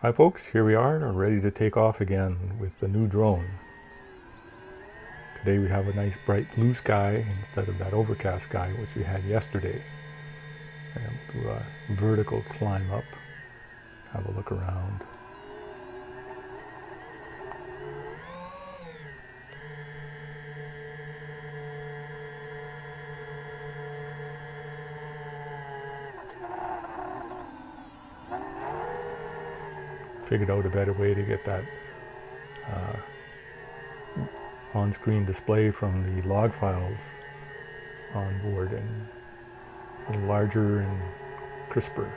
Hi folks, here we are, ready to take off again with the new drone. Today we have a nice bright blue sky instead of that overcast sky which we had yesterday. And we'll do a vertical climb up, have a look around. Figured out a better way to get that on-screen display from the log files on board and a little larger and crisper.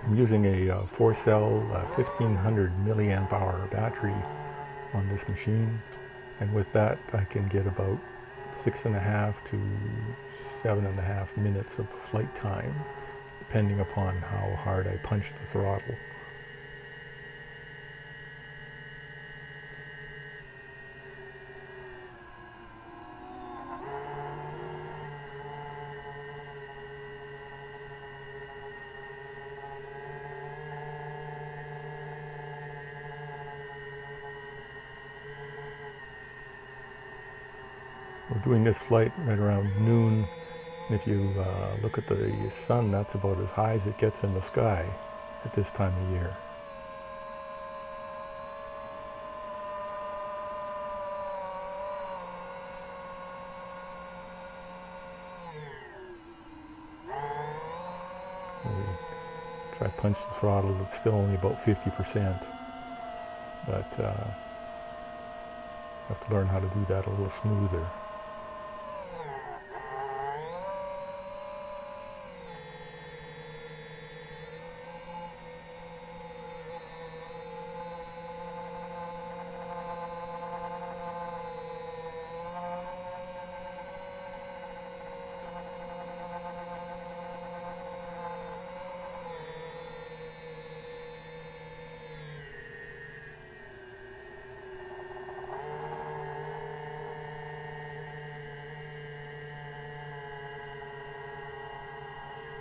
I'm using a 4-cell 1500 milliamp hour battery on this machine, and with that I can get about 6.5 to 7.5 minutes of flight time, depending upon how hard I punch the throttle. We're doing this flight right around noon, and if you look at the sun, that's about as high as it gets in the sky at this time of year. We try to punch the throttle, it's still only about 50%, but have to learn how to do that a little smoother.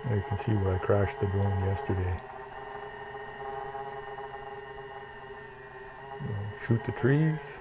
Now you can see where I crashed the drone yesterday. Shoot the trees.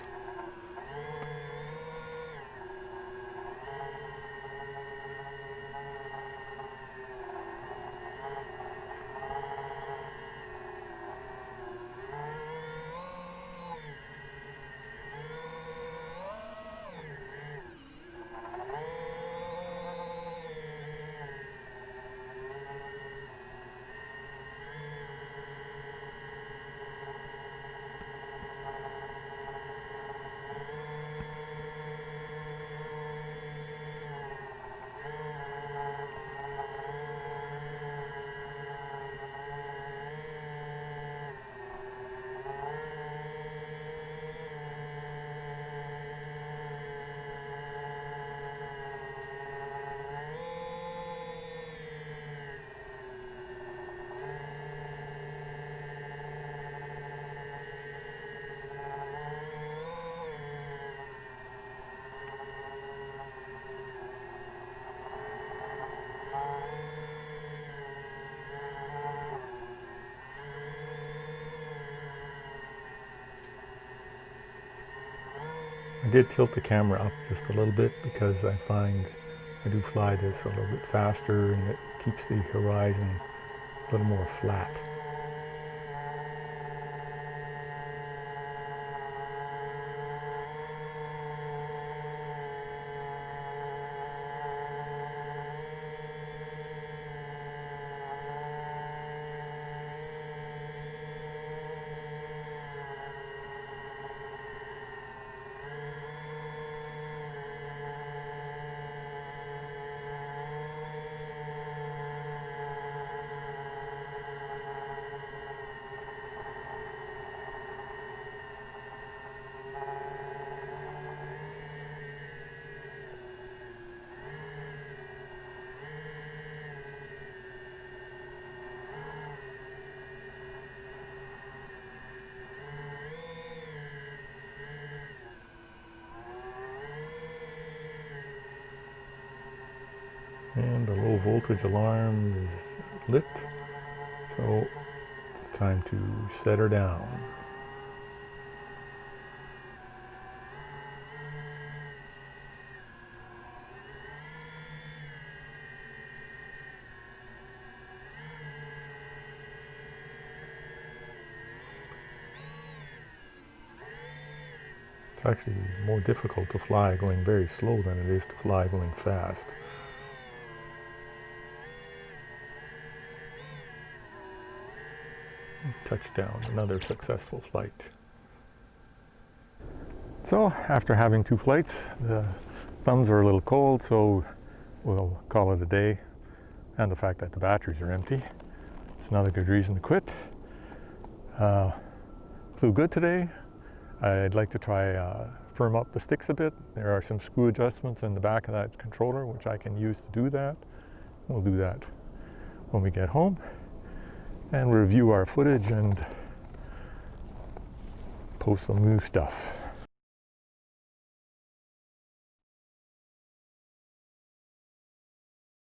I did tilt the camera up just a little bit because I find I do fly this a little bit faster and it keeps the horizon a little more flat. And the low voltage alarm is lit, so it's time to set her down. It's actually more difficult to fly going very slow than it is to fly going fast. Touchdown, another successful flight. So after having 2 flights, the thumbs are a little cold, so we'll call it a day. And the fact that the batteries are empty, it's another good reason to quit. Flew good today. I'd like to try firm up the sticks a bit. There are some screw adjustments in the back of that controller which I can use to do that. We'll do that when we get home and review our footage and post some new stuff.